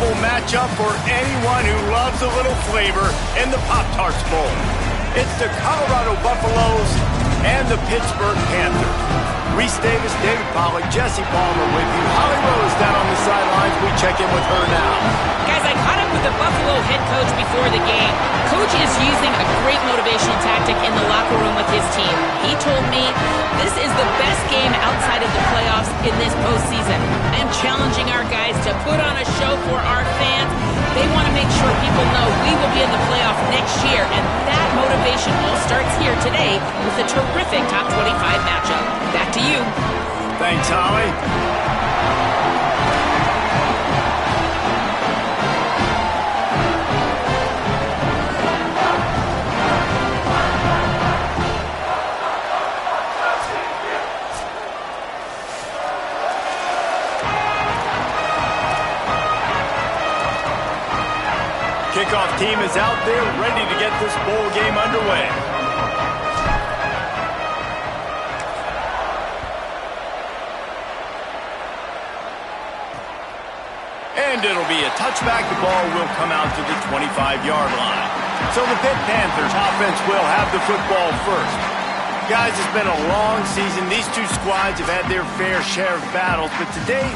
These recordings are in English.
unforgettable matchup for anyone who loves a little flavor in the Pop-Tarts Bowl. It's the Colorado Buffaloes and the Pittsburgh Panthers. Reese Davis, David Pollack, Jesse Palmer with you. Holly Rose down on the sidelines. We check in with her now. Guys, I caught up with the Buffalo head coach before the game. Coach is using a great motivational tactic in the locker room with his team. He told me this is the best game outside of the playoffs in this postseason. I am challenging our guys to put on a show for our fans. They want to make sure people know we will be in the playoff next year, and that motivation all starts here today with a terrific top 25 matchup. Back to you. Thanks, Holly. Kickoff team is out there ready to get this bowl game underway. And it'll be a touchback. The ball will come out to the 25-yard line. So the Pitt Panthers offense will have the football first. Guys, it's been a long season. These two squads have had their fair share of battles, but today,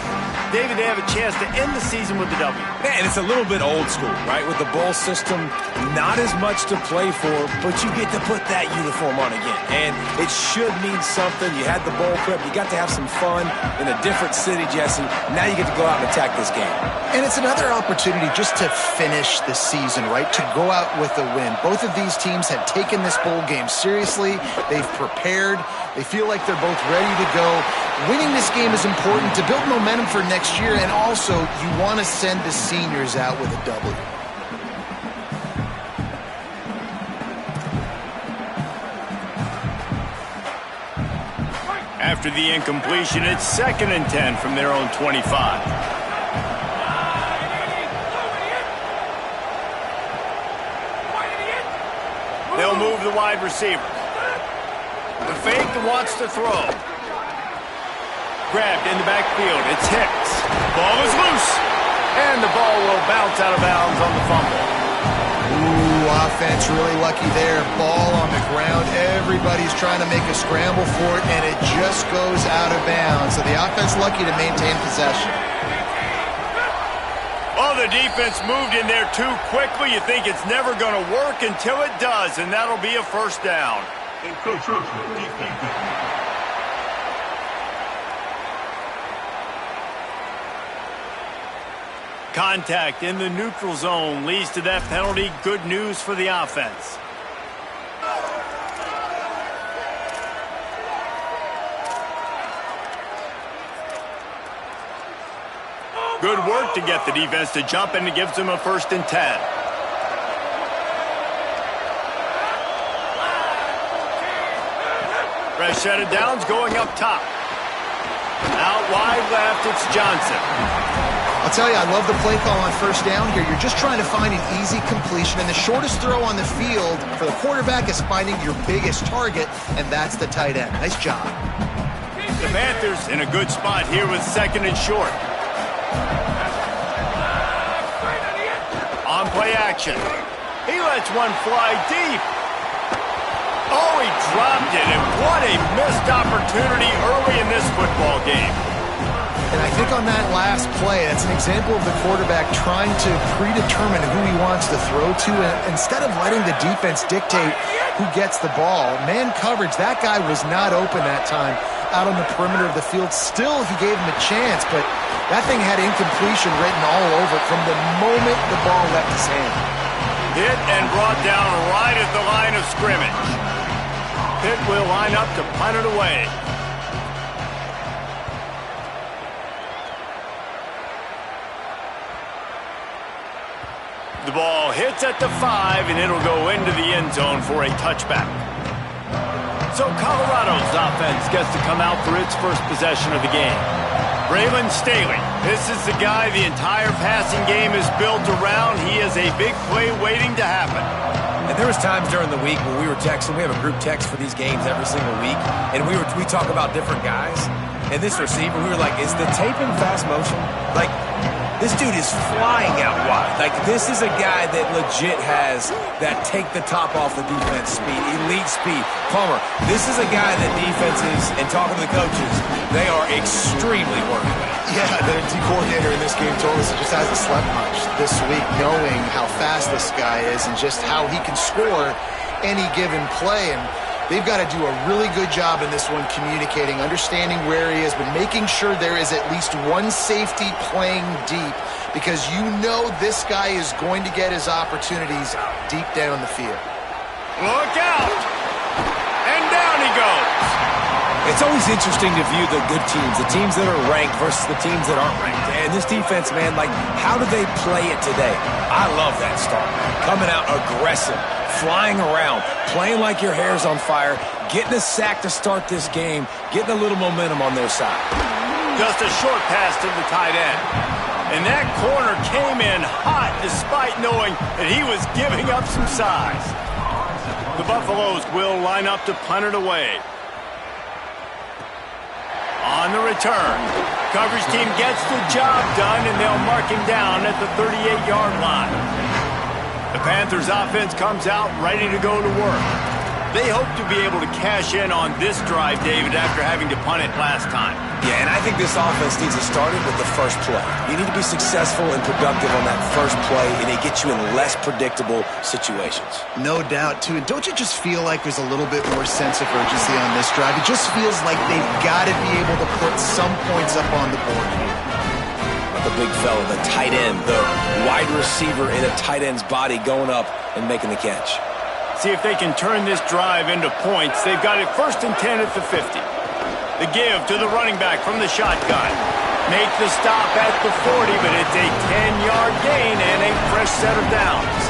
David, they have a chance to end the season with a W. And it's a little bit old school, right? With the bowl system, not as much to play for, but you get to put that uniform on again. And it should mean something. You had the bowl prep. You got to have some fun in a different city, Jesse. Now you get to go out and attack this game. And it's another opportunity just to finish the season, right? To go out with a win. Both of these teams have taken this bowl game seriously. They've prepared. They feel like they're both ready to go. Winning this game is important to build momentum for next year, and also you want to send the seniors out with a W. After the incompletion, it's 2nd and 10 from their own 25. They'll move the wide receiver. The fake wants to throw. Grabbed in the backfield. It's Hicks. Ball is loose. And the ball will bounce out of bounds on the fumble. Ooh, offense really lucky there. Ball on the ground. Everybody's trying to make a scramble for it, and it just goes out of bounds. So the offense lucky to maintain possession. Oh, the defense moved in there too quickly. You think it's never going to work until it does, and that'll be a first down. Contact in the neutral zone leads to that penalty. Good news for the offense. Good work to get the defense to jump, and it gives them a 1st and 10. Fresh set of downs going up top. Out wide left, it's Johnson. I'll tell you, I love the play call on 1st down here. You're just trying to find an easy completion, and the shortest throw on the field for the quarterback is finding your biggest target, and that's the tight end. Nice job. The Panthers in a good spot here with 2nd and short. On play action. He lets one fly deep. Oh, he dropped it, and what a missed opportunity early in this football game. And I think on that last play, that's an example of the quarterback trying to predetermine who he wants to throw to, and instead of letting the defense dictate who gets the ball. Man coverage, that guy was not open that time out on the perimeter of the field. Still, he gave him a chance, but that thing had incompletion written all over it from the moment the ball left his hand. Hit and brought down right at the line of scrimmage. Pitt will line up to punt it away. The ball hits at the 5, and it'll go into the end zone for a touchback. So Colorado's offense gets to come out for its first possession of the game. Braylon Staley, this is the guy the entire passing game is built around. He is a big play waiting to happen. And there was times during the week when we were texting. We have a group text for these games every single week, and we talk about different guys. And this receiver, we were like, is the tape in fast motion? Like, This dude is flying out wide. Like, this is a guy that legit has that take-the-top-off-the defense speed, elite speed. Palmer, this is a guy that defenses, and talking to the coaches, they are extremely worried about. Yeah, the D coordinator in this game told us he just hasn't slept much this week, knowing how fast this guy is and just how he can score any given play. And they've got to do a really good job in this one communicating, understanding where he is, but making sure there is at least one safety playing deep, because you know this guy is going to get his opportunities deep down the field. Look out! And down he goes. It's always interesting to view the good teams, the teams that are ranked versus the teams that aren't ranked. And this defense, man, like, how do they play it today? I love that start. Coming out aggressive, flying around, playing like your hair's on fire, getting a sack to start this game, getting a little momentum on their side. Just a short pass to the tight end. And that corner came in hot despite knowing that he was giving up some size. The Buffaloes will line up to punt it away. On the return, coverage team gets the job done, and they'll mark him down at the 38-yard line. The Panthers offense comes out ready to go to work. They hope to be able to cash in on this drive, David, after having to punt it last time. Yeah, and I think this offense needs to start it with the first play. You need to be successful and productive on that first play, and it gets you in less predictable situations. No doubt, too. And don't you just feel like there's a little bit more sense of urgency on this drive? It just feels like they've got to be able to put some points up on the board here. The big fella, the tight end, the wide receiver in a tight end's body going up and making the catch. See if they can turn this drive into points. They've got it 1st and 10 at the 50. The give to the running back from the shotgun. Make the stop at the 40, but it's a 10-yard gain and a fresh set of downs.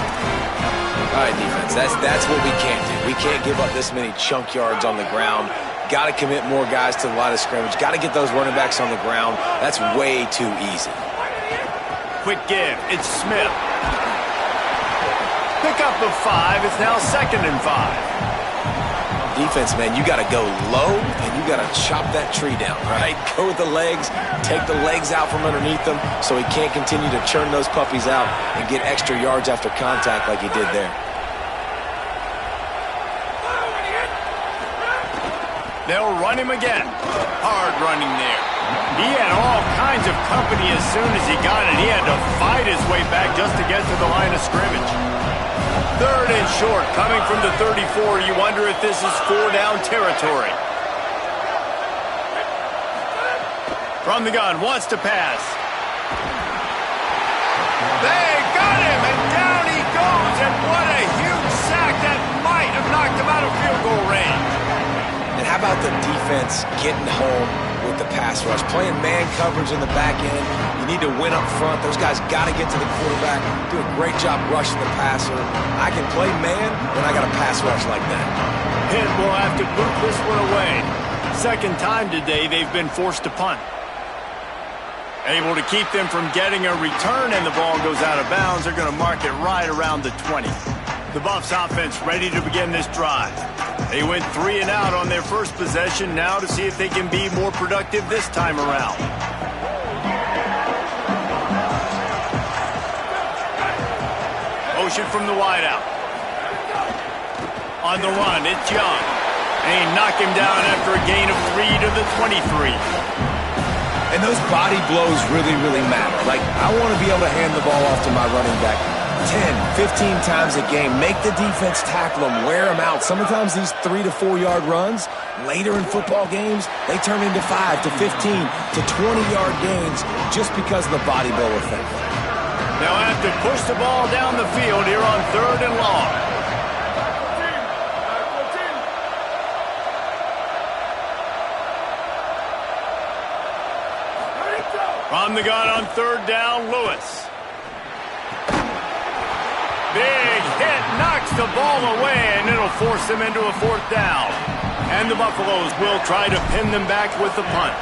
All right, defense, that's what we can't do. We can't give up this many chunk yards on the ground. Got to commit more guys to the line of scrimmage. Got to get those running backs on the ground. That's way too easy. Quick give. It's Smith. Pick up of 5. It's now 2nd and 5. Defense, man, you got to go low, and you got to chop that tree down, right? Go with the legs, take the legs out from underneath them so he can't continue to churn those puppies out and get extra yards after contact like he did there. They'll run him again. Hard running there. He had all kinds of company as soon as he got it. He had to fight his way back just to get to the line of scrimmage. 3rd and short, coming from the 34. You wonder if this is 4-down territory. From the gun, wants to pass. They got him, and down he goes. And what a huge sack that might have knocked him out of field goal range. And how about the defense getting home with the pass rush? Playing man coverage in the back end. You need to win up front. Those guys got to get to the quarterback. Do a great job rushing the passer. I can play man when I got a pass rush like that. Pitt will have to boot this one away. 2nd time today they've been forced to punt. Able to keep them from getting a return, and the ball goes out of bounds. They're going to mark it right around the 20. The Buffs offense ready to begin this drive. They went 3 and out on their first possession, now to see if they can be more productive this time around. Motion from the wideout. On the run, it's Young. And he knocked him down after a gain of 3 to the 23. And those body blows really, really matter. Like, I want to be able to hand the ball off to my running back 10, 15 times a game. Make the defense tackle them, wear them out. Sometimes these 3 to 4 yard runs, later in football games, they turn into 5 to 15 to 20-yard gains just because of the body blow effect. They'll have to push the ball down the field here on 3rd and long. From the gun on 3rd down, Lewis. Big hit, knocks the ball away, and it'll force them into a 4th down. And the Buffaloes will try to pin them back with the punt.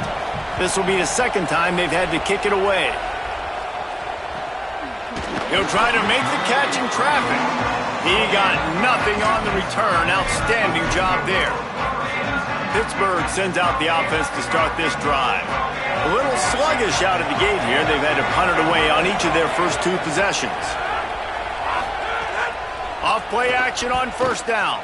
This will be the 2nd time they've had to kick it away. He'll try to make the catch in traffic. He got nothing on the return. Outstanding job there. Pittsburgh sends out the offense to start this drive. A little sluggish out of the gate here. They've had to punt it away on each of their first 2 possessions. Off play action on first down.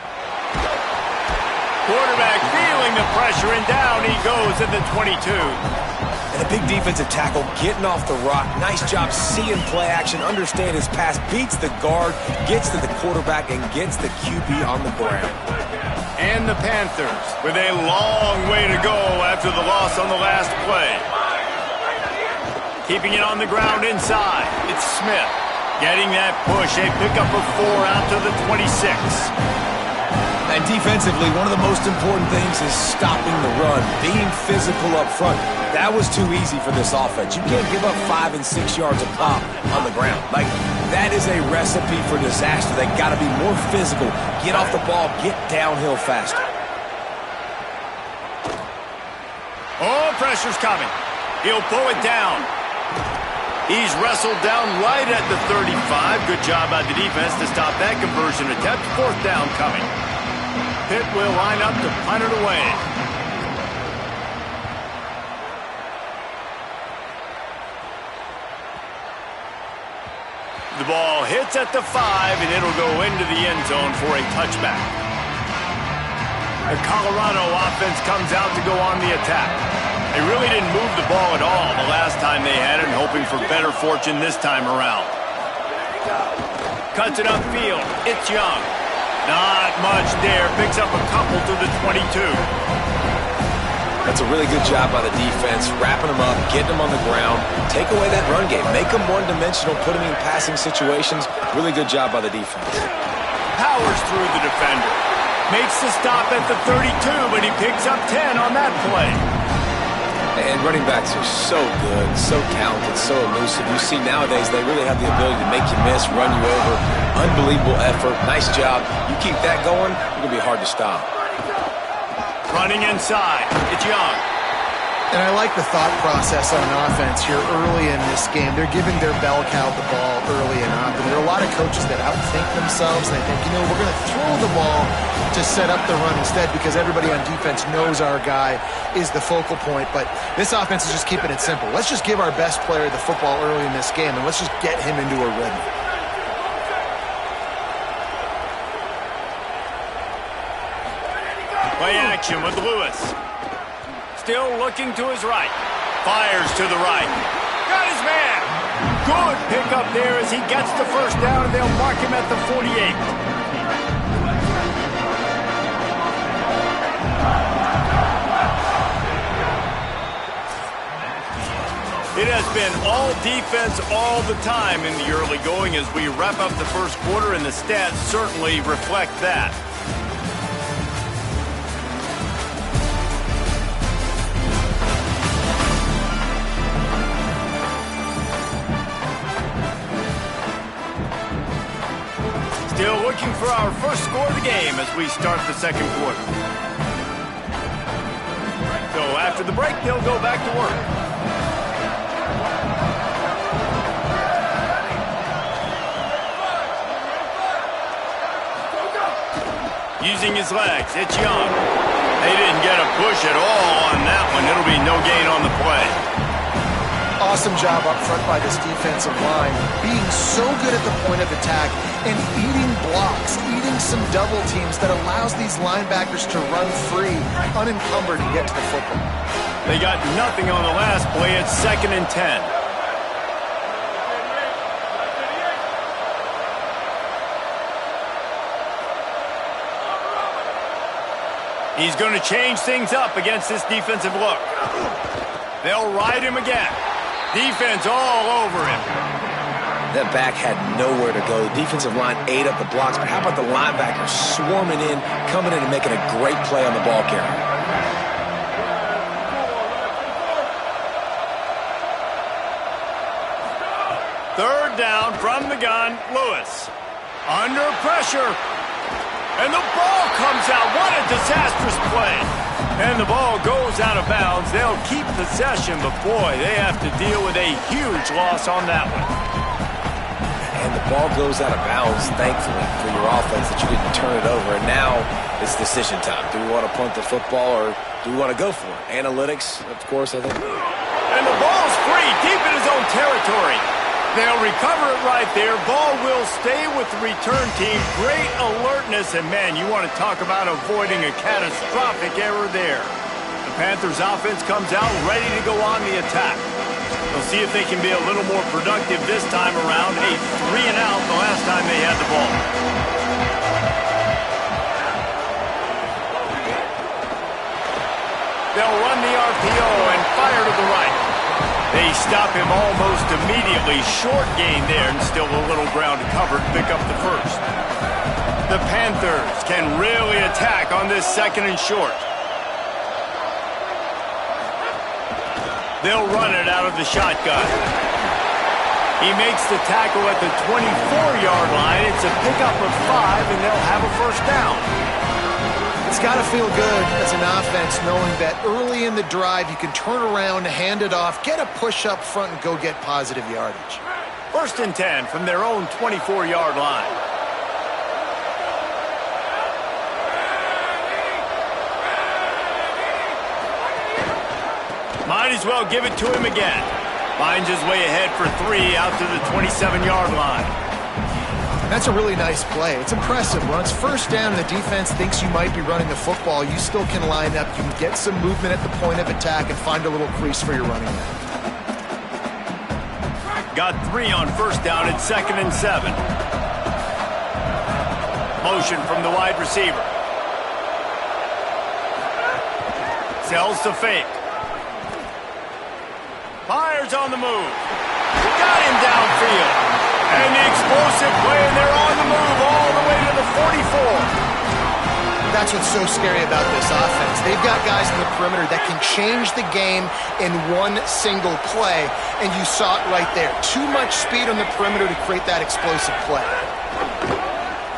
Quarterback feeling the pressure, and down he goes at the 22. And a big defensive tackle getting off the rock. Nice job seeing play action, understand his pass, beats the guard, gets to the quarterback, and gets the QB on the ground. And the Panthers with a long way to go after the loss on the last play. Keeping it on the ground inside. It's Smith getting that push. A pickup of 4 out to the 26. And defensively, one of the most important things is stopping the run, being physical up front. That was too easy for this offense. You can't give up 5 and 6 yards a pop on the ground. Like, that is a recipe for disaster. They got to be more physical, get off the ball, get downhill faster. Oh, pressure's coming. He'll pull it down. He's wrestled down right at the 35. Good job by the defense to stop that conversion attempt. 4th down coming. Pitt will line up to punt it away. The ball hits at the 5, and it'll go into the end zone for a touchback. The Colorado offense comes out to go on the attack. They really didn't move the ball at all the last time they had it, hoping for better fortune this time around. Cuts it upfield. It's Young. Not much there. Picks up a couple to the 22. That's a really good job by the defense, wrapping them up, getting them on the ground, take away that run game, make them one-dimensional, put them in passing situations. Really good job by the defense. Powers through the defender. Makes the stop at the 32, but he picks up 10 on that play. And running backs are so good, so talented, so elusive. You see nowadays they really have the ability to make you miss, run you over. Unbelievable effort. Nice job. You keep that going, you're going to be hard to stop. Running inside. It's Young. And I like the thought process on offense here early in this game. They're giving their bell cow the ball early enough. And there are a lot of coaches that outthink themselves. And they think, you know, we're going to throw the ball to set up the run instead because everybody on defense knows our guy is the focal point. But this offense is just keeping it simple. Let's just give our best player the football early in this game, and let's just get him into a rhythm. Play action with Lewis. Still looking to his right. Fires to the right. Got his man. Good pickup there as he gets the first down, and they'll mark him at the 48. It has been all defense all the time in the early going as we wrap up the first quarter, and the stats certainly reflect that. Still looking for our first score of the game as we start the second quarter. So after the break, they'll go back to work. Using his legs, it's Young. They didn't get a push at all on that one. It'll be no gain on the play. Awesome job up front by this defensive line, being so good at the point of attack and eating blocks, eating some double teams that allows these linebackers to run free, unencumbered, and get to the football. They got nothing on the last play. It's 2nd and 10. He's going to change things up against this defensive look. They'll ride him again. Defense all over him. That back had nowhere to go. The defensive line ate up the blocks, but how about the linebackers swarming in, coming in and making a great play on the ball carrier? Third down from the gun, Lewis. Under pressure. And the ball comes out. What a disastrous play. And the ball goes out of bounds. They'll keep possession, but boy, they have to deal with a huge loss on that one. And the ball goes out of bounds, thankfully, for your offense that you didn't turn it over. And now it's decision time. Do we want to punt the football or do we want to go for it? Analytics, of course, I think. And the ball's free, deep in his own territory. They'll recover it right there. Ball will stay with the return team. Great alertness, and man, you want to talk about avoiding a catastrophic error there. The Panthers offense comes out ready to go on the attack. They'll see if they can be a little more productive this time around. A 3-and-out the last time they had the ball. They'll run the RPO and fire to the right. They stop him almost immediately. Short gain there and still a little ground to cover to pick up the first. The Panthers can really attack on this 2nd and short. They'll run it out of the shotgun. He makes the tackle at the 24-yard line. It's a pickup of 5, and they'll have a first down. It's got to feel good as an offense knowing that early in the drive you can turn around, hand it off, get a push up front, and go get positive yardage. 1st and 10 from their own 24-yard line. Might as well give it to him again. Finds his way ahead for 3 out to the 27-yard line. That's a really nice play. It's impressive. When it's first down and the defense thinks you might be running the football, you still can line up. You can get some movement at the point of attack and find a little crease for your running back. Got 3 on first down at 2nd and 7. Motion from the wide receiver. Sells to fake. Fires on the move. Got him downfield. And the explosive play, and they're on the move all the way to the 44. That's what's so scary about this offense. They've got guys in the perimeter that can change the game in one single play, and you saw it right there. Too much speed on the perimeter to create that explosive play.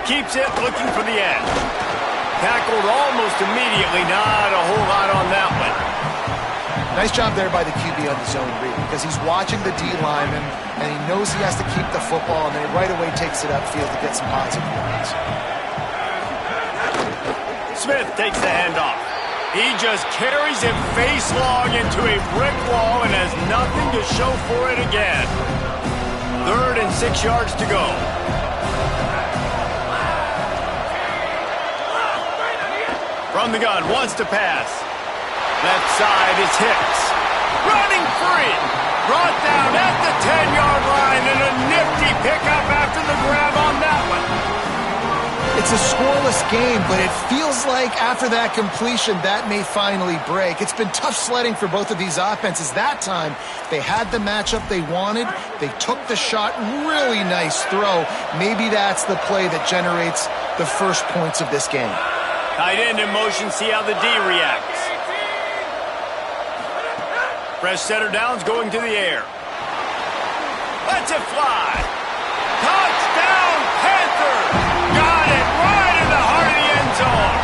Keeps it, looking for the edge. Tackled almost immediately. Not a whole lot on that one. Nice job there by the QB on the zone read, because he's watching the D lineman, and he knows he has to keep the football, and then he right away takes it upfield to get some positive yards. Smith takes the handoff. He just carries it face long into a brick wall and has nothing to show for it again. 3rd and 6 yards to go. From the gun, wants to pass. Left side is Hicks. Running free. Brought down at the 10-yard line, and a nifty pickup after the grab on that one. It's a scoreless game, but it feels like after that completion, that may finally break. It's been tough sledding for both of these offenses. That time, they had the matchup they wanted. They took the shot. Really nice throw. Maybe that's the play that generates the first points of this game. Tight end in motion, see how the D reacts. Fresh setter downs going to the air. Lets it fly. Touchdown, Panthers! Got it right in the heart of the end zone.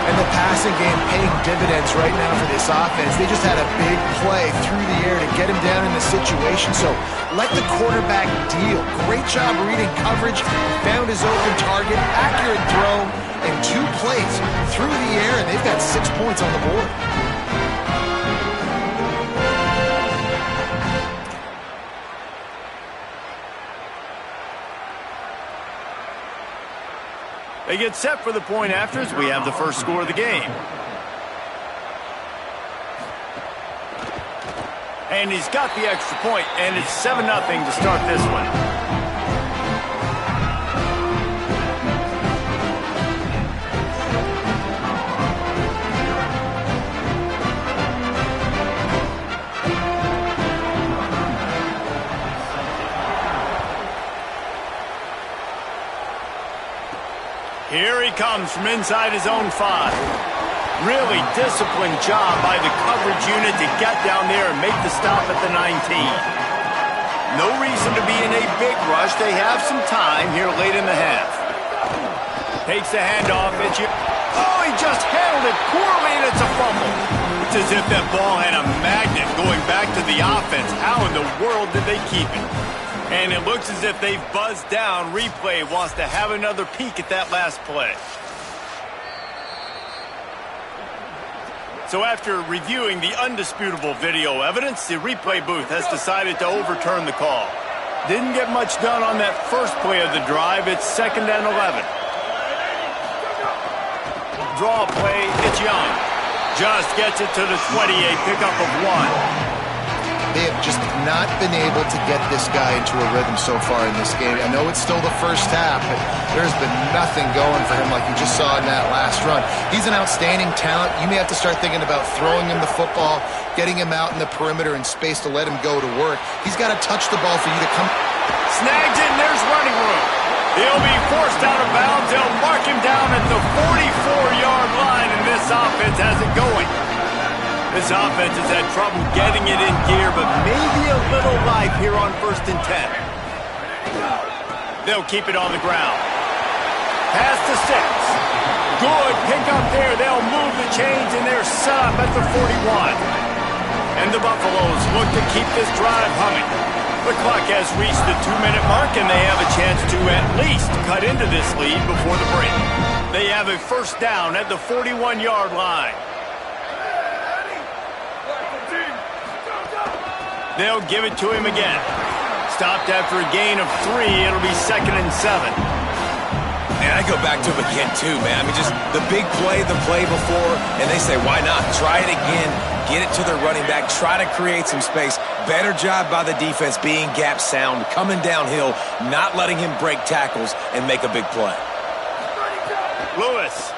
And the passing game paying dividends right now for this offense. They just had a big play through the air to get him down in the situation. So let the quarterback deal. Great job reading coverage. Found his open target. Accurate throw. And 2 plays through the air, and they've got 6 points on the board. They get set for the point afters. We have the first score of the game. And he's got the extra point, and it's 7-0 to start this one. Here he comes from inside his own 5. Really disciplined job by the coverage unit to get down there and make the stop at the 19. No reason to be in a big rush. They have some time here late in the half. Takes the handoff. Oh, he just handled it poorly, and it's a fumble. It's as if that ball had a magnet going back to the offense. How in the world did they keep it? And it looks as if they've buzzed down. Replay wants to have another peek at that last play. So after reviewing the undisputable video evidence, the replay booth has decided to overturn the call. Didn't get much done on that first play of the drive. It's 2nd and 11. Draw play, it's Young. Just gets it to the 28, pickup of 1. They have just not been able to get this guy into a rhythm so far in this game. I know it's still the first half, but there's been nothing going for him like you just saw in that last run. He's an outstanding talent. You may have to start thinking about throwing him the football, getting him out in the perimeter in space to let him go to work. He's got to touch the ball for you to come. Snags it, and there's running room. He'll be forced out of bounds. They'll mark him down at the 44-yard line, and this offense has it going. This offense has had trouble getting it in gear, but maybe a little life here on 1st and 10. They'll keep it on the ground. Pass to 6. Good pick up there. They'll move the chains, and they're set up at the 41. And the Buffaloes look to keep this drive humming. The clock has reached the 2-minute mark, and they have a chance to at least cut into this lead before the break. They have a 1st down at the 41-yard line. They'll give it to him again. Stopped after a gain of 3. It'll be 2nd and 7. And I go back to him again, too, man. I mean, just the big play, the play before, and they say, why not? Try it again. Get it to their running back. Try to create some space. Better job by the defense being gap sound, coming downhill, not letting him break tackles and make a big play. Lewis.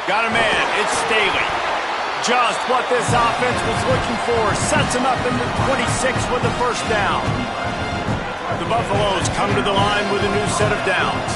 Got a man. It's Staley. Just what this offense was looking for. Sets him up in the 26 with the 1st down. The Buffaloes come to the line with a new set of downs.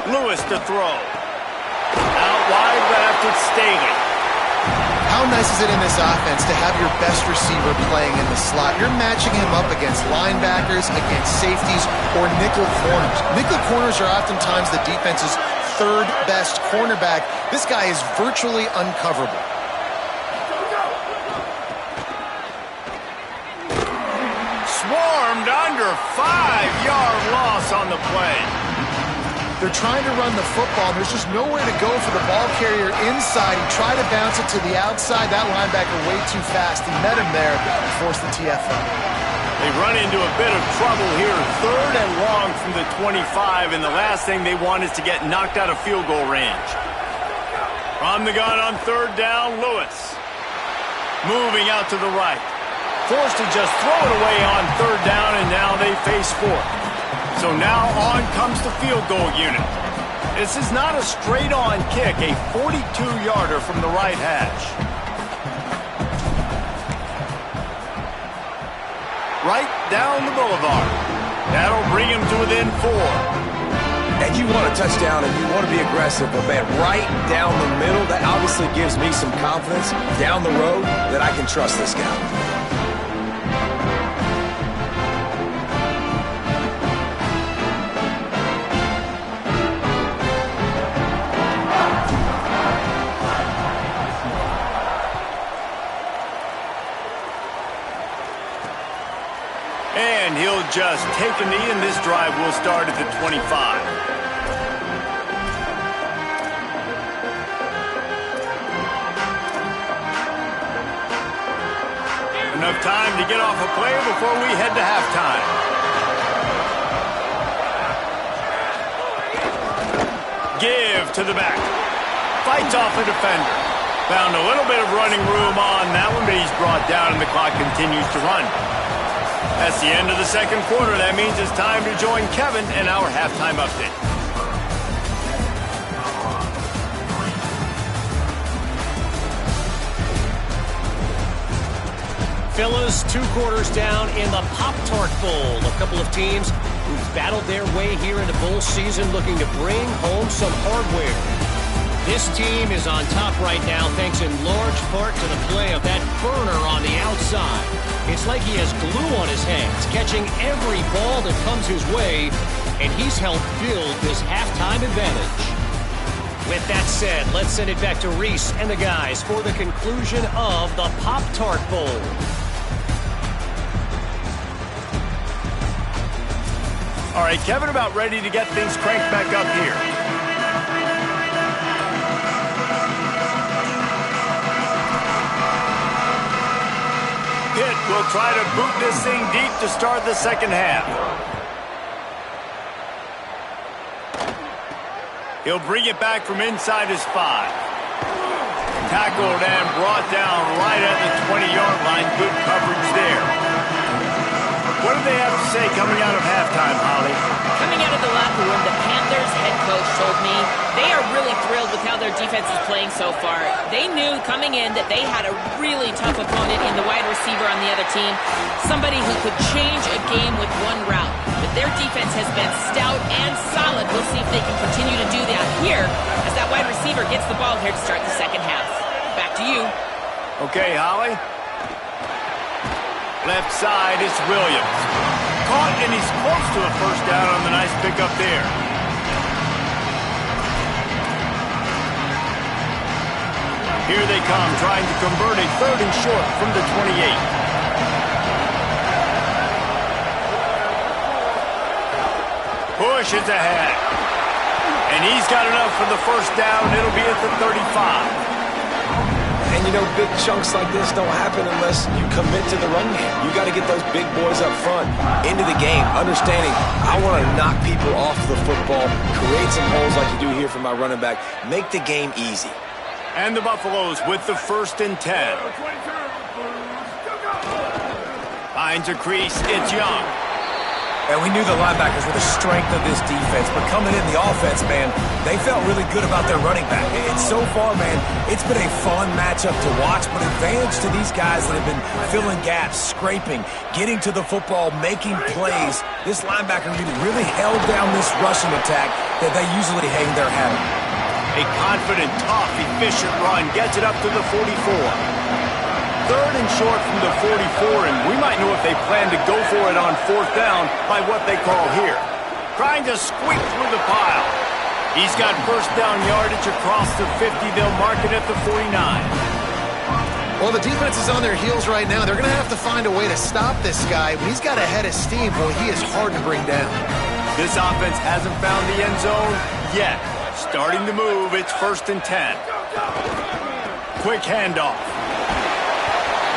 Lewis to throw. Out wide left, it's Staley. How nice is it in this offense to have your best receiver playing in the slot? You're matching him up against linebackers, against safeties, or nickel corners. Nickel corners are oftentimes the defense's 3rd best cornerback. This guy is virtually uncoverable. Swarmed under 5-yard loss on the play. They're trying to run the football. There's just nowhere to go for the ball carrier inside. He tried to bounce it to the outside. That linebacker way too fast. He met him there and forced the TFL. They run into a bit of trouble here. 3rd and long from the 25, and the last thing they want is to get knocked out of field goal range. From the gun on 3rd down, Lewis. Moving out to the right. Forced to just throw it away on 3rd down, and now they face 4th. So now on comes the field goal unit. This is not a straight-on kick, a 42-yarder from the right hash. Right down the boulevard. That'll bring him to within 4. And you want a touchdown and you want to be aggressive, but man, right down the middle, that obviously gives me some confidence down the road that I can trust this guy. And he'll just take a knee, and this drive will start at the 25. Enough time to get off a play before we head to halftime. Give to the back. Fights off a defender. Found a little bit of running room on that one, but he's brought down, and the clock continues to run. That's the end of the 2nd quarter. That means it's time to join Kevin in our halftime update. Fellas, 2 quarters down in the Pop-Tart Bowl. A couple of teams who've battled their way here into bowl season looking to bring home some hardware. This team is on top right now thanks in large part to the play of that burner on the outside. It's like he has glue on his hands, catching every ball that comes his way, and he's helped build this halftime advantage. With that said, let's send it back to Reese and the guys for the conclusion of the Pop-Tart Bowl. All right, Kevin, about ready to get things cranked back up here. Pitt will try to boot this thing deep to start the second half. He'll bring it back from inside his 5. Tackled and brought down right at the 20-yard line. Good coverage there. What do they have to say coming out of halftime, Holly? Coming out of the locker room, the Panthers head coach told me they are really thrilled with how their defense is playing so far. They knew coming in that they had a really tough opponent in the wide receiver on the other team, somebody who could change a game with one route. But their defense has been stout and solid. We'll see if they can continue to do that here as that wide receiver gets the ball here to start the second half. Back to you. Okay, Holly. Left side, it's Williams. Caught, and he's close to a first down on the nice pickup there. Here they come, trying to convert a 3rd and short from the 28. Push is ahead. And he's got enough for the first down. It'll be at the 35. And, you know, big chunks like this don't happen unless you commit to the run game. You got to get those big boys up front into the game, understanding I want to knock people off the football, create some holes like you do here for my running back, make the game easy. And the Buffaloes with the 1st and 10. Finds a crease, it's Young. And we knew the linebackers were the strength of this defense, but coming in the offense, man, they felt really good about their running back. And so far, man, it's been a fun matchup to watch, but advantage to these guys that have been filling gaps, scraping, getting to the football, making plays. This linebacker really held down this rushing attack that they usually hang their hat on. A confident, tough, efficient run gets it up to the 44. 3rd and short from the 44, and we might know if they plan to go for it on 4th down by what they call here. Trying to squeak through the pile. He's got first down yardage across the 50. They'll mark it at the 49. Well, the defense is on their heels right now. They're going to have to find a way to stop this guy. When he's got a head of steam, boy, he is hard to bring down. This offense hasn't found the end zone yet. Starting to move, it's 1st and 10. Quick handoff.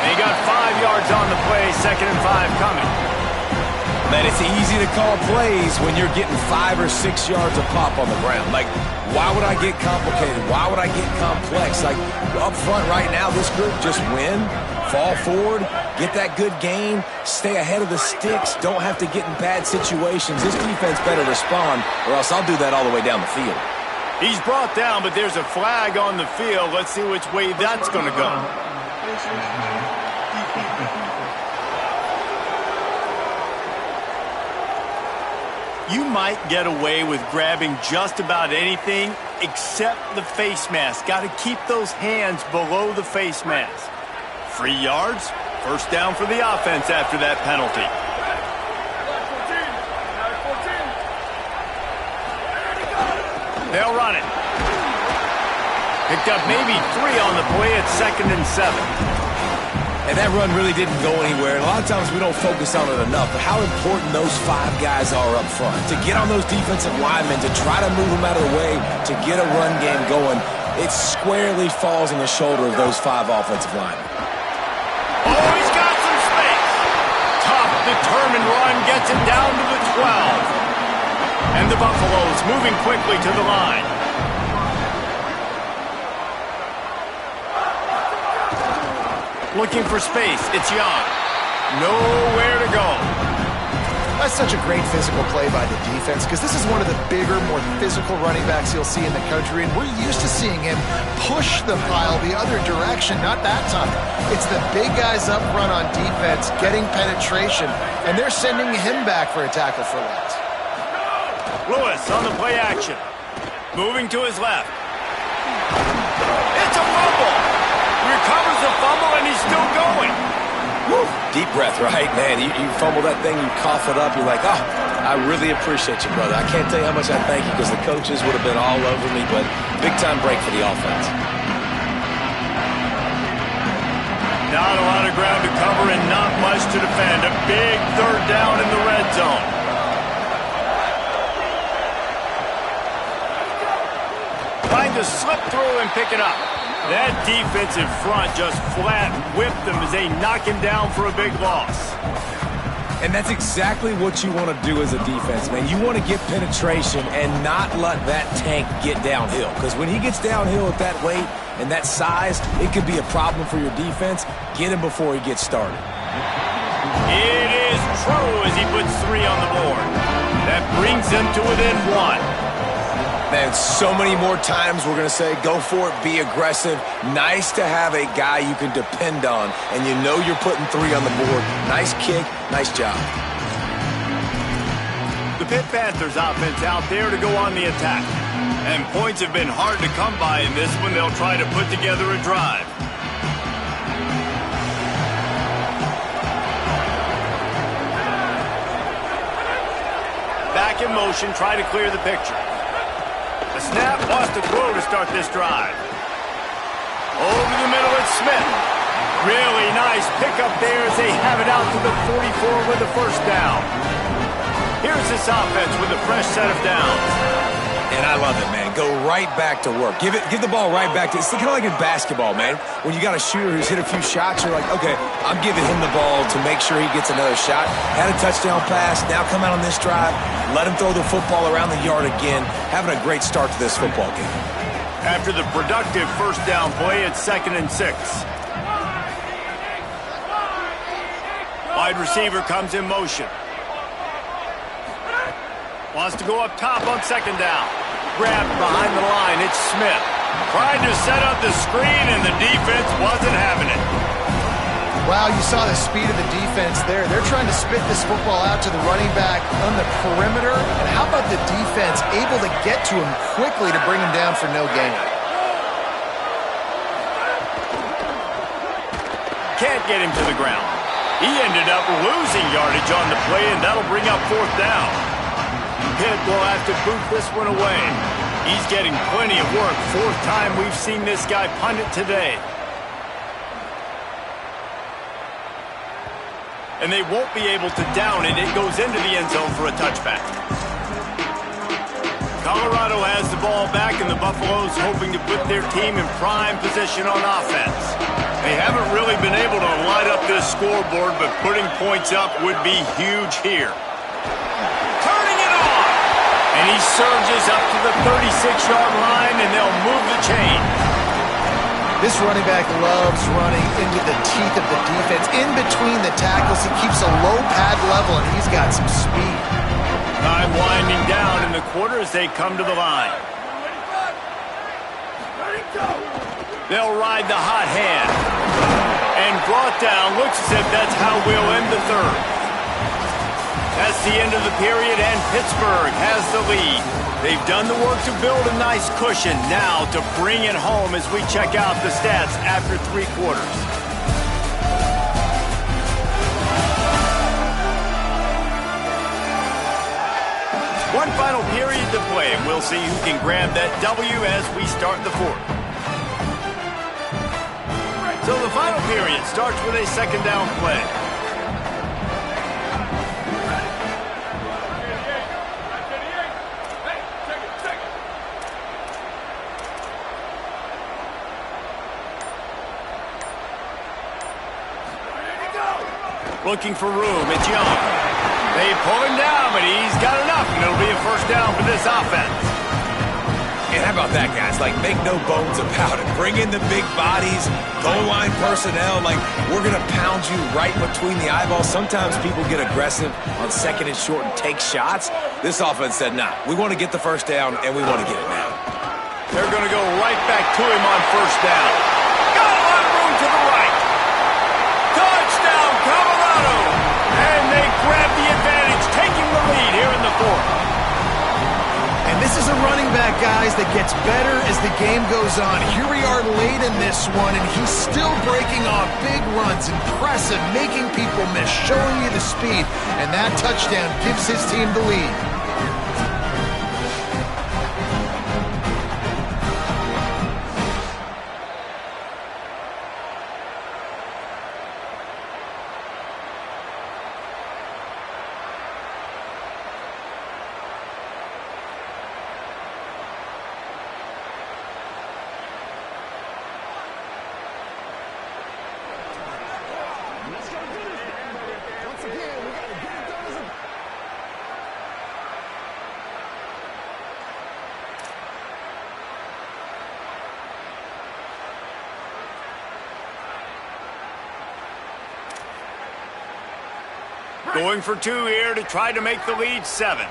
They got 5 yards on the play, 2nd and 5 coming. Man, it's easy to call plays when you're getting 5 or 6 yards of pop on the ground. Like, why would I get complicated? Why would I get complex? Like, up front right now, this group just win, fall forward, get that good gain, stay ahead of the sticks, don't have to get in bad situations. This defense better respond, or else I'll do that all the way down the field. He's brought down, but there's a flag on the field. Let's see which way that's going to go. You might get away with grabbing just about anything except the face mask. Got to keep those hands below the face mask. 3 yards, first down for the offense after that penalty. They'll run it. Picked up maybe 3 on the play at 2nd and 7. And that run really didn't go anywhere. And a lot of times we don't focus on it enough, but how important those 5 guys are up front. To get on those defensive linemen, to try to move them out of the way, to get a run game going, it squarely falls on the shoulder of those 5 offensive linemen. Oh, he's got some space. Tough, determined run gets him down to the 12. And the Buffaloes moving quickly to the line. Looking for space. It's Young. Nowhere to go. That's such a great physical play by the defense because this is one of the bigger, more physical running backs you'll see in the country, and we're used to seeing him push the pile the other direction. Not that time. It's the big guys up front on defense getting penetration, and they're sending him back for a tackle for loss. Lewis on the play action. Moving to his left. It's a fumble. Recovers the fumble, and he's still going. Woo. Deep breath, right? Man, you fumble that thing, you cough it up, you're like, oh, I really appreciate you, brother. I can't tell you how much I thank you because the coaches would have been all over me, but big-time break for the offense. Not a lot of ground to cover and not much to defend. A big third down in the red zone. Trying to slip through and pick it up. That defensive front just flat whipped them as they knock him down for a big loss. And that's exactly what you want to do as a defense, man. You want to get penetration and not let that tank get downhill. Because when he gets downhill at that weight and that size, it could be a problem for your defense. Get him before he gets started. It is true as he puts 3 on the board. That brings them to within 1. Man, so many more times we're going to say, go for it, be aggressive. Nice to have a guy you can depend on, and you know you're putting 3 on the board. Nice kick, nice job. The Pitt Panthers offense out there to go on the attack. And points have been hard to come by in this one. They'll try to put together a drive. Back in motion, try to clear the picture. The snap wants to throw to start this drive. Over the middle, it's Smith. Really nice pickup there as they have it out to the 44 with the first down. Here's this offense with a fresh set of downs. And I love it, man. Go right back to work. Give the ball right back to. It's kind of like in basketball, man. When you got a shooter who's hit a few shots, you're like, okay, I'm giving him the ball to make sure he gets another shot. Had a touchdown pass. Now come out on this drive. Let him throw the football around the yard again. Having a great start to this football game. After the productive first down play, it's 2nd and 6. Wide receiver comes in motion. Wants to go up top on 2nd down. Grabbed behind the line, it's Smith. Tried to set up the screen, and the defense wasn't having it. Wow, you saw the speed of the defense there. They're trying to spit this football out to the running back on the perimeter. And how about the defense able to get to him quickly to bring him down for no gain? Can't get him to the ground. He ended up losing yardage on the play, and that'll bring up 4th down. Pitt will have to boot this one away. He's getting plenty of work. 4th time we've seen this guy punt it today. And they won't be able to down it. It goes into the end zone for a touchback. Colorado has the ball back, and the Buffaloes hoping to put their team in prime position on offense. They haven't really been able to light up this scoreboard, but putting points up would be huge here. Turning it on! And he surges up to the 36-yard line, and they'll move the chain. This running back loves running into the teeth of the defense. In between the tackles, he keeps a low pad level, and he's got some speed. Time winding down in the quarter as they come to the line. They'll ride the hot hand. And brought down. Looks as if that's how we'll end the 3rd. That's the end of the period, and Pittsburgh has the lead. They've done the work to build a nice cushion. Now to bring it home as we check out the stats after 3 quarters. One final period to play, and we'll see who can grab that W as we start the 4th. So the final period starts with a 2nd down play. Looking for room, it's Young. They pull him down, but he's got enough, and it'll be a 1st down for this offense. And how about that, guys? Like, make no bones about it. Bring in the big bodies, goal line personnel. Like, we're going to pound you right between the eyeballs. Sometimes people get aggressive on 2nd and short and take shots. This offense said, nah, we want to get the 1st down, and we want to get it now. They're going to go right back to him on 1st down. Got a lot of room to the right. Touchdown, Colorado! And they grab the advantage, taking the lead here in the 4th. And this is a running back, guys, that gets better as the game goes on. Here we are late in this one, and he's still breaking off big runs. Impressive, making people miss, showing you the speed. And that touchdown gives his team the lead. Going for two here to try to make the lead 7.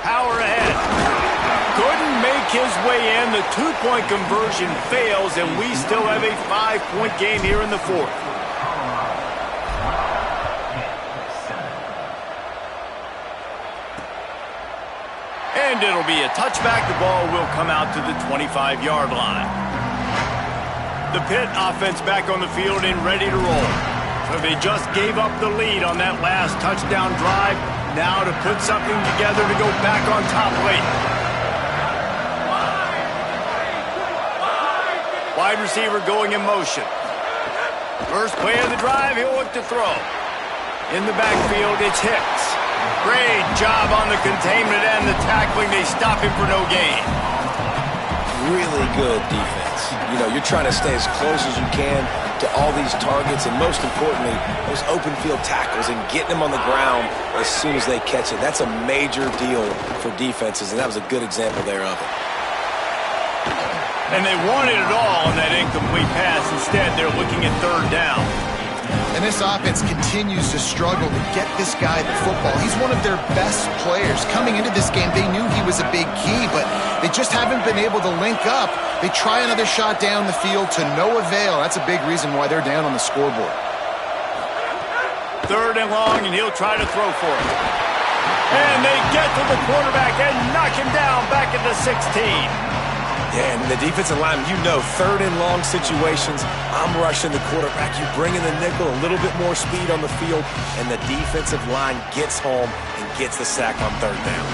Power ahead. Couldn't make his way in. The 2-point conversion fails, and we still have a 5-point game here in the 4th. And it'll be a touchback. The ball will come out to the 25-yard line. The Pitt offense back on the field and ready to roll. So they just gave up the lead on that last touchdown drive. Now to put something together to go back on top late. Wide receiver going in motion. First play of the drive, he'll look to throw. In the backfield, it's Hicks. Great job on the containment and the tackling. They stop him for no gain. Really good defense. You know, you're trying to stay as close as you can to all these targets, and most importantly, those open field tackles and getting them on the ground as soon as they catch it. That's a major deal for defenses, and that was a good example there of it. And they wanted it all on that incomplete pass. Instead, they're looking at 3rd down. And this offense continues to struggle to get this guy the football. He's one of their best players. Coming into this game, they knew he was a big key, but they just haven't been able to link up. They try another shot down the field to no avail. That's a big reason why they're down on the scoreboard. 3rd and long, and he'll try to throw for it. And they get to the quarterback and knock him down back at the 16. Yeah, and the defensive line, you know, 3rd and long situations, I'm rushing the quarterback. You bring in the nickel, a little bit more speed on the field, and the defensive line gets home and gets the sack on 3rd down.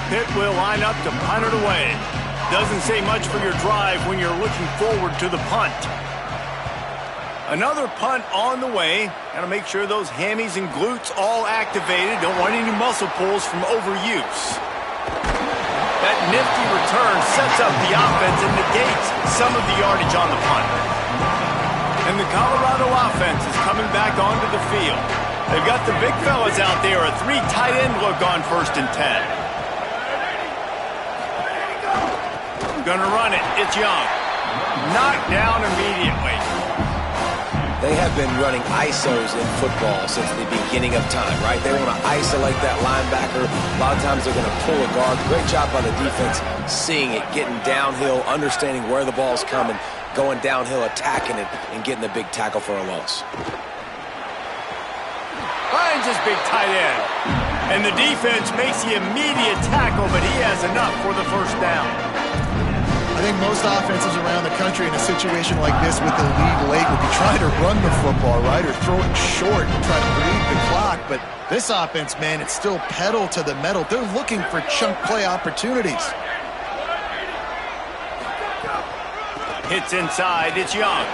Pitt will line up to punt it away. Doesn't say much for your drive when you're looking forward to the punt. Another punt on the way. Got to make sure those hammies and glutes all activated. Don't want any muscle pulls from overuse. That nifty return sets up the offense and negates some of the yardage on the punt. And the Colorado offense is coming back onto the field. They've got the big fellas out there. A 3 tight end look on 1st and 10. Gonna run it. It's Young. Knocked down immediately. They have been running ISOs in football since the beginning of time, right? They want to isolate that linebacker. A lot of times they're going to pull a guard. Great job by the defense seeing it, getting downhill, understanding where the ball's coming, going downhill, attacking it, and getting the big tackle for a loss. Finds his big tight end. And the defense makes the immediate tackle, but he has enough for the 1st down. I think most offenses around the country in a situation like this with the lead late would be trying to run the football, right, or throw it short and try to bleed the clock. But this offense, man, it's still pedal to the metal. They're looking for chunk play opportunities. Hits inside. It's Young.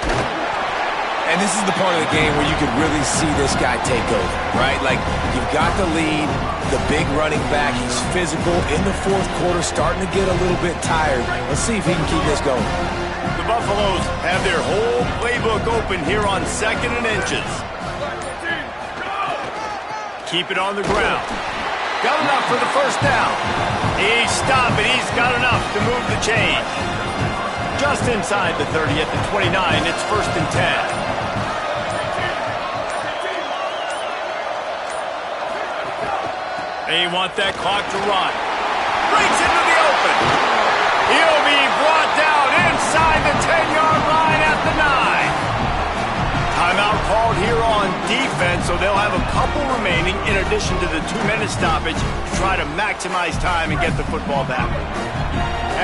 And this is the part of the game where you could really see this guy take over, right? Like, you've got the lead, the big running back. He's physical in the 4th quarter, starting to get a little bit tired. Let's see if he can keep this going. The Buffaloes have their whole playbook open here on 2nd and inches. Keep it on the ground. Got enough for the 1st down. He's stopped, but he's got enough to move the chain. Just inside the 30 at the 29, it's 1st and 10. They want that clock to run. Breaks it they'll have a couple remaining in addition to the 2-minute stoppage to try to maximize time and get the football back.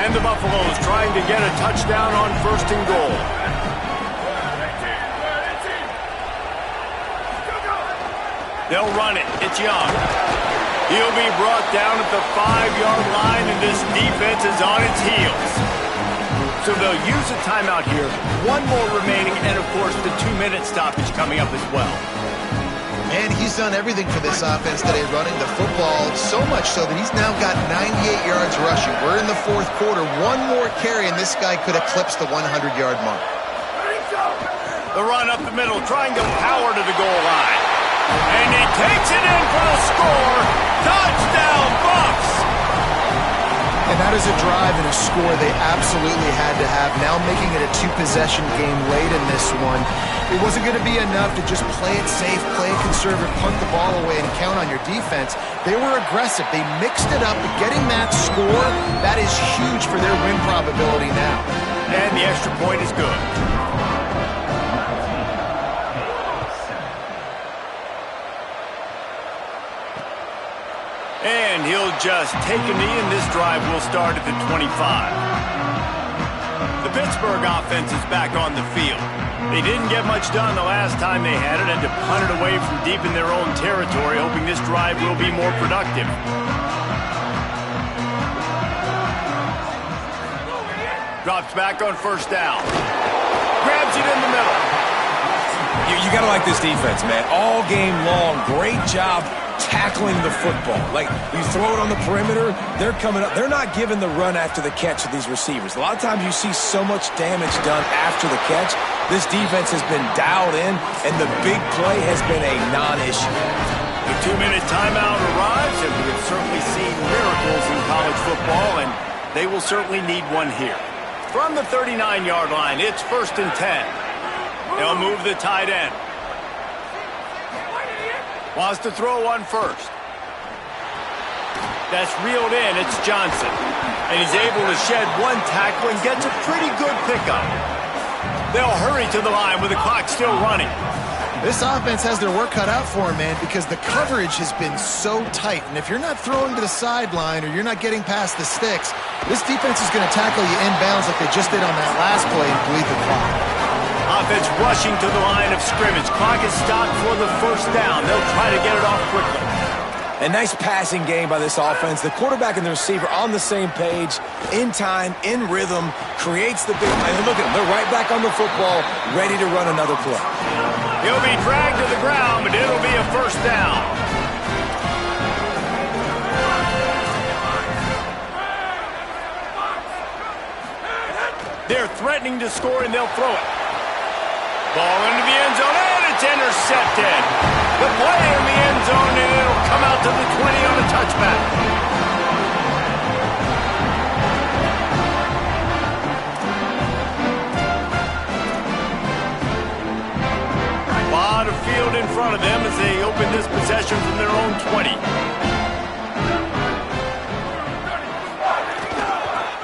And the Buffaloes trying to get a touchdown on 1st and goal. They'll run it. It's Young. He'll be brought down at the 5-yard line, and this defense is on its heels. So they'll use a timeout here. One more remaining, and of course the 2-minute stoppage coming up as well. And he's done everything for this offense today, running the football, so much so that he's now got 98 yards rushing. We're in the 4th quarter. One more carry, and this guy could eclipse the 100-yard mark. The run up the middle, trying to power to the goal line. And he takes it in for the score. Touchdown, Bucs! And that is a drive and a score they absolutely had to have. Now making it a 2-possession game late in this one. It wasn't going to be enough to just play it safe, play it conservative, punt the ball away, and count on your defense. They were aggressive. They mixed it up. Getting that score, that is huge for their win probability now. And the extra point is good. And he'll just take a knee, and this drive will start at the 25. The Pittsburgh offense is back on the field. They didn't get much done the last time they had it, and to punt it away from deep in their own territory, hoping this drive will be more productive. Drops back on 1st down. Grabs it in the middle. You got to like this defense, man. All game long, great job tackling the football. Like, you throw it on the perimeter, they're coming up. They're not giving the run after the catch to these receivers. A lot of times you see so much damage done after the catch. This defense has been dialed in, and the big play has been a non-issue. The 2-minute timeout arrives, and we have certainly seen miracles in college football, and they will certainly need one here. From the 39-yard line, it's 1st and 10. They'll move the tight end. Wants to throw on 1st. That's reeled in. It's Johnson. And he's able to shed one tackle and gets a pretty good pickup. They'll hurry to the line with the clock still running. This offense has their work cut out for them, man, because the coverage has been so tight. And if you're not throwing to the sideline or you're not getting past the sticks, this defense is going to tackle you inbounds like they just did on that last play and bleed the clock. Offense rushing to the line of scrimmage. Clock is stopped for the 1st down. They'll try to get it off quickly. A nice passing game by this offense. The quarterback and the receiver on the same page, in time, in rhythm, creates the big play. And look at them. They're right back on the football, ready to run another play. He'll be dragged to the ground, but it'll be a 1st down. They're threatening to score, and they'll throw it. Ball into the end zone, and it's intercepted. The play in the end zone, and it'll come out to the 20 on a touchback. A lot of field in front of them as they open this possession from their own 20.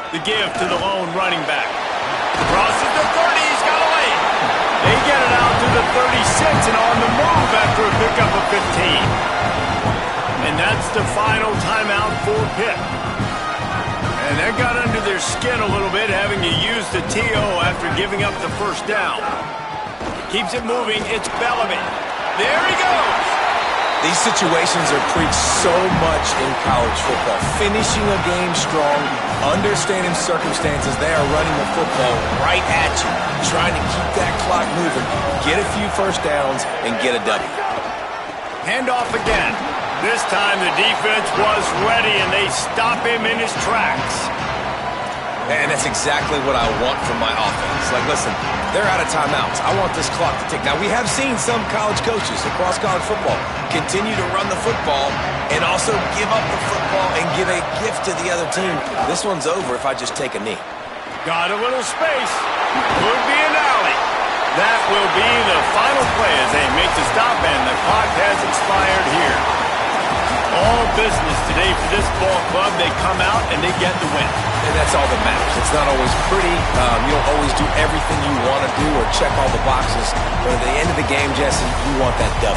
The give to the lone running back. Crosses the 30, he's got a lane. They get it out to the 36 and on the move after a pickup of 15. And that's the final timeout for Pitt. And that got under their skin a little bit, having to use the TO after giving up the 1st down. Keeps it moving, it's Bellamy. There he goes. These situations are preached so much in college football. Finishing a game strong, understanding circumstances. They are running the football right at you, trying to keep that clock moving, get a few 1st downs, and get a W. Handoff again. This time the defense was ready, and they stop him in his tracks. And that's exactly what I want from my offense. Like, listen, they're out of timeouts. I want this clock to tick. Now, we have seen some college coaches across college football continue to run the football and also give up the football and give a gift to the other team. This one's over if I just take a knee. Got a little space. Could be an alley. That will be the final play as they make the stop, and the clock has expired here. All business today for this ball club. They come out and they get the win. And that's all that matters. It's not always pretty. You don't always do everything you want to do or check all the boxes. But at the end of the game, Jesse, you want that W.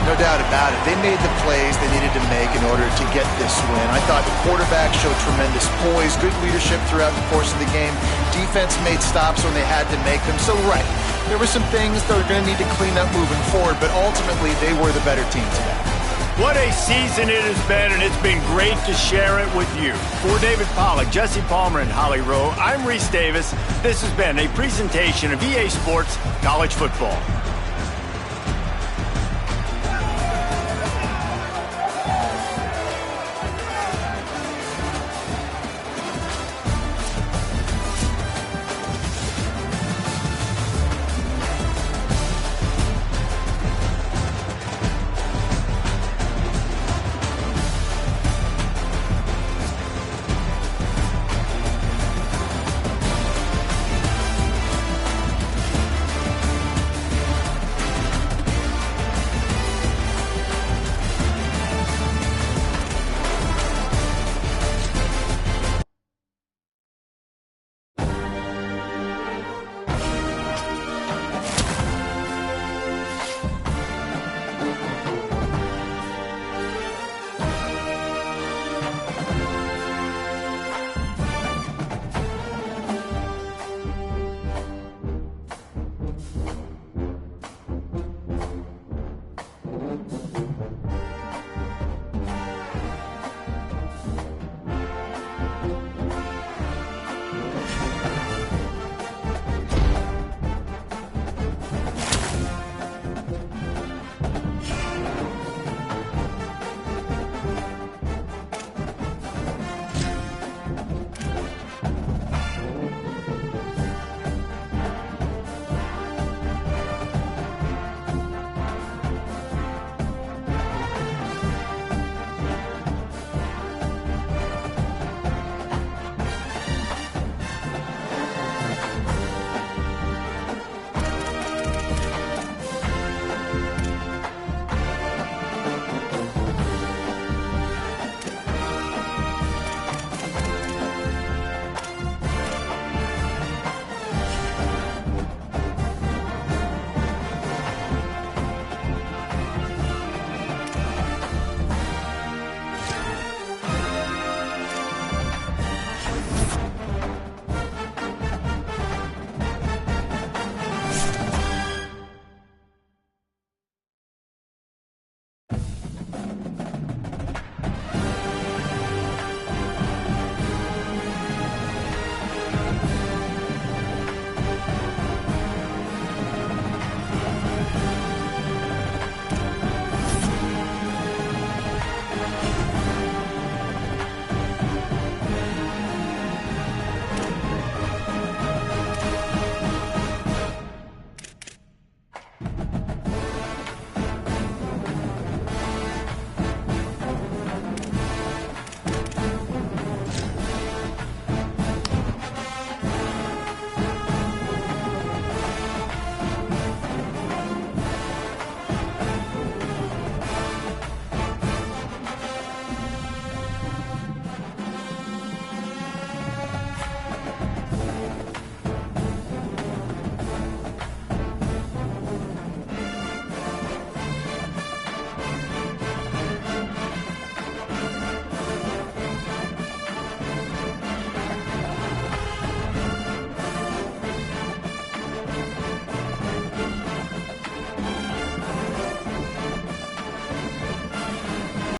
No doubt about it. They made the plays they needed to make in order to get this win. I thought the quarterback showed tremendous poise, good leadership throughout the course of the game. Defense made stops when they had to make them. So, right, there were some things that are going to need to clean up moving forward, but ultimately they were the better team today. What a season it has been, and it's been great to share it with you. For David Pollack, Jesse Palmer, and Holly Rowe, I'm Reese Davis. This has been a presentation of EA Sports College Football.